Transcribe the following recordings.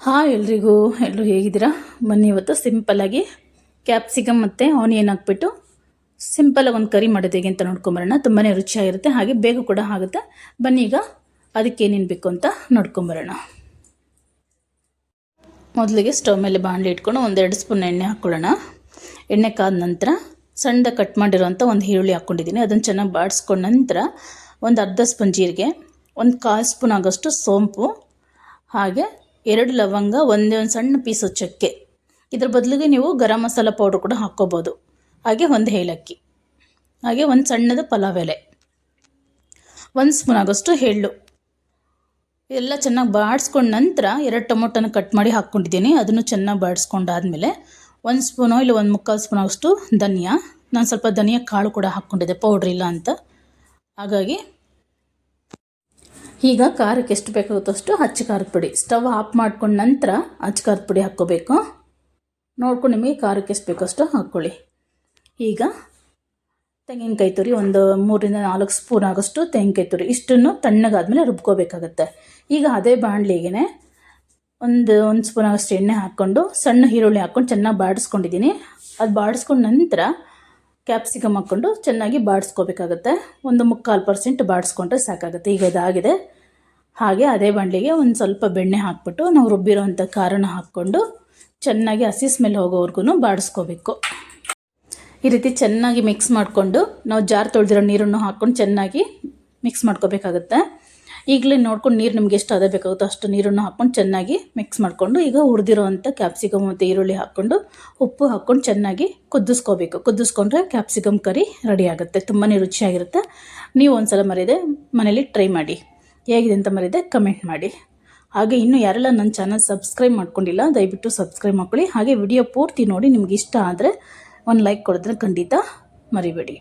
Hi ಎಲ್ಲರೂ ಹೇಗಿದ್ದೀರಾ? ಬನ್ನಿ ಇವತ್ತು ಸಿಂಪಲ್ಲಾಗಿ ಕ್ಯಾಪ್ಸಿಕಮ್ ಮತ್ತು ಆನಿಯನ್ ಹಾಕ್ಬಿಟ್ಟು ಸಿಂಪಲಾಗಿ ಒಂದು ಕರಿ ಮಾಡೋದು ಹೇಗೆ ಅಂತ ನೋಡ್ಕೊಂಬರೋಣ. ತುಂಬಾ ರುಚಿಯಾಗಿರುತ್ತೆ, ಹಾಗೆ ಬೇಗ ಕೂಡ ಆಗುತ್ತೆ. ಬನ್ನಿ ಈಗ ಅದಕ್ಕೆ ಏನೇನು ಬೇಕು ಅಂತ ನೋಡ್ಕೊಂಬರೋಣ. ಮೊದಲಿಗೆ ಸ್ಟವ್ ಮೇಲೆ ಬಾಣಲೆ ಇಟ್ಕೊಂಡು 1-2 ಸ್ಪೂನ್ ಎಣ್ಣೆ ಹಾಕ್ಕೊಳ್ಳೋಣ. ಎಣ್ಣೆ ಕಾದ ನಂತರ ಸಣ್ಣದಾಗಿ ಕಟ್ ಮಾಡಿರೋಂಥ ಒಂದು ಈರುಳ್ಳಿ ಹಾಕ್ಕೊಂಡಿದ್ದೀನಿ. ಅದನ್ನು ಚೆನ್ನಾಗಿ ಬಾಡಿಸ್ಕೊಂಡ ನಂತರ ಒಂದು ಅರ್ಧ ಸ್ಪೂನ್ ಜೀರಿಗೆ, 1/4 ಸ್ಪೂನ್ ಆಗೋಷ್ಟು ಸೋಂಪು, ಹಾಗೆ 2 ಲವಂಗ, ಒಂದು ಸಣ್ಣ ಪೀಸು ಚಕ್ಕೆ. ಇದ್ರ ಬದಲಿಗೆ ನೀವು ಗರಂ ಮಸಾಲ ಪೌಡ್ರ್ ಕೂಡ ಹಾಕ್ಕೋಬೋದು. ಹಾಗೆ ಒಂದು ಏಲಕ್ಕಿ, ಹಾಗೆ ಒಂದು ಸಣ್ಣದು ಪಲಾವ್ ಎಲೆ, 1 ಸ್ಪೂನ್ ಆಗೋಷ್ಟು ಎಳ್ಳು. ಎಲ್ಲ ಚೆನ್ನಾಗಿ ಬಾಡಿಸ್ಕೊಂಡ ನಂತರ 2 ಟೊಮೊಟೊನ ಕಟ್ ಮಾಡಿ ಹಾಕ್ಕೊಂಡಿದ್ದೀನಿ. ಅದನ್ನು ಚೆನ್ನಾಗಿ ಬಾಡಿಸ್ಕೊಂಡಾದಮೇಲೆ 1 ಸ್ಪೂನೋ ಇಲ್ಲ 1/4 ಸ್ಪೂನ್ ಆಗೋಷ್ಟು ಧನಿಯಾ. ನಾನು ಸ್ವಲ್ಪ ಧನಿಯಾ ಕಾಳು ಕೂಡ ಹಾಕ್ಕೊಂಡಿದ್ದೆ, ಪೌಡ್ರ್ ಇಲ್ಲ ಅಂತ. ಹಾಗಾಗಿ ಈಗ ಖಾರಕ್ಕೆ ಎಷ್ಟು ಬೇಕಾಗುತ್ತೋ ಅಷ್ಟು ಹಚ್ಚ ಖಾರದ ಪುಡಿ, ಸ್ಟವ್ ಆಫ್ ಮಾಡ್ಕೊಂಡ ನಂತರ ಹಚ್ಚ ಖಾರದ ಪುಡಿ ಹಾಕ್ಕೋಬೇಕು. ನೋಡ್ಕೊಂಡು ನಿಮಗೆ ಖಾರಕ್ಕೆ ಎಷ್ಟು ಬೇಕೋ ಅಷ್ಟು ಹಾಕ್ಕೊಳ್ಳಿ. ಈಗ ತೆಂಗಿನಕಾಯಿ ತುರಿ, ಒಂದು 3-4 ಸ್ಪೂನ್ ಆಗೋಷ್ಟು ತೆಂಗಿನಕಾಯಿ ತುರಿ, ಇಷ್ಟನ್ನು ತಣ್ಣಗಾದ್ಮೇಲೆ ರುಬ್ಕೋಬೇಕಾಗತ್ತೆ. ಈಗ ಅದೇ ಬಾಣಲಿಗೆ ಒಂದು ಸ್ಪೂನ್ ಆಗೋಷ್ಟು ಎಣ್ಣೆ ಹಾಕ್ಕೊಂಡು ಸಣ್ಣ ಈರುಳ್ಳಿ ಹಾಕ್ಕೊಂಡು ಚೆನ್ನಾಗಿ ಬಾಡಿಸ್ಕೊಂಡಿದ್ದೀನಿ. ಅದು ಬಾಡಿಸ್ಕೊಂಡ ನಂತರ ಕ್ಯಾಪ್ಸಿಕಮ್ ಹಾಕ್ಕೊಂಡು ಚೆನ್ನಾಗಿ ಬಾಡಿಸ್ಕೋಬೇಕಾಗತ್ತೆ. 1/4% ಬಾಡಿಸ್ಕೊಂಡ್ರೆ ಸಾಕಾಗುತ್ತೆ. ಈಗ ಇದಾಗಿದೆ. ಹಾಗೆ ಅದೇ ಬಾಣಲಿಗೆ ಒಂದು ಸ್ವಲ್ಪ ಬೆಣ್ಣೆ ಹಾಕ್ಬಿಟ್ಟು ನಾವು ರುಬ್ಬಿರೋವಂಥ ಖಾರನ ಹಾಕ್ಕೊಂಡು ಚೆನ್ನಾಗಿ ಹಸಿ ಸ್ಮೆಲ್ ಹೋಗೋವರೆಗೂ ಬಾಡಿಸ್ಕೋಬೇಕು. ಈ ರೀತಿ ಚೆನ್ನಾಗಿ ಮಿಕ್ಸ್ ಮಾಡಿಕೊಂಡು ನಾವು ಜಾರ್ ತೊಳೆದಿರೋ ನೀರನ್ನು ಹಾಕ್ಕೊಂಡು ಚೆನ್ನಾಗಿ ಮಿಕ್ಸ್ ಮಾಡ್ಕೋಬೇಕಾಗತ್ತೆ. ಈಗಲೇ ನೋಡ್ಕೊಂಡು ನೀರು ನಿಮ್ಗೆ ಎಷ್ಟು ಅದೇ ಬೇಕಾಗುತ್ತೋ ಅಷ್ಟು ನೀರನ್ನು ಹಾಕ್ಕೊಂಡು ಚೆನ್ನಾಗಿ ಮಿಕ್ಸ್ ಮಾಡಿಕೊಂಡು ಈಗ ಹುರಿದಿರೋವಂಥ ಕ್ಯಾಪ್ಸಿಕಮ್ ಮತ್ತು ಈರುಳ್ಳಿ ಹಾಕ್ಕೊಂಡು ಉಪ್ಪು ಹಾಕ್ಕೊಂಡು ಚೆನ್ನಾಗಿ ಕುದಿಸ್ಕೋಬೇಕು. ಕುದಿಸ್ಕೊಂಡ್ರೆ ಕ್ಯಾಪ್ಸಿಕಮ್ ಕರಿ ರೆಡಿ ಆಗುತ್ತೆ. ತುಂಬಾ ರುಚಿಯಾಗಿರುತ್ತೆ. ನೀವು ಒಂದ್ಸಲ ಮರೀದೆ ಮನೇಲಿ ಟ್ರೈ ಮಾಡಿ. ಹೇಗಿದೆ ಅಂತ ಮರೀದೆ ಕಮೆಂಟ್ ಮಾಡಿ. ಹಾಗೆ ಇನ್ನೂ ಯಾರೆಲ್ಲ ನನ್ನ ಚಾನಲ್ ಸಬ್ಸ್ಕ್ರೈಬ್ ಮಾಡ್ಕೊಂಡಿಲ್ಲ ದಯವಿಟ್ಟು ಸಬ್ಸ್ಕ್ರೈಬ್ ಮಾಡ್ಕೊಳ್ಳಿ. ಹಾಗೆ ವಿಡಿಯೋ ಪೂರ್ತಿ ನೋಡಿ ನಿಮ್ಗೆ ಇಷ್ಟ ಆದರೆ ಒಂದು ಲೈಕ್ ಕೊಡಿದ್ರೆ ಖಂಡಿತ ಮರಿಬೇಡಿ.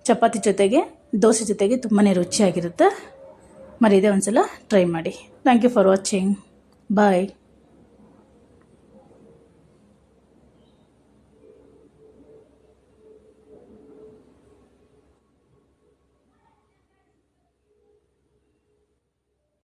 ಚಪಾತಿ ಜೊತೆಗೆ, ದೋಸೆ ಜೊತೆಗೆ ತುಂಬಾ ರುಚಿಯಾಗಿರುತ್ತೆ. ಮರೀದೆ ಒಂದ್ಸಲ ಟ್ರೈ ಮಾಡಿ. Thank you for watching. Bye.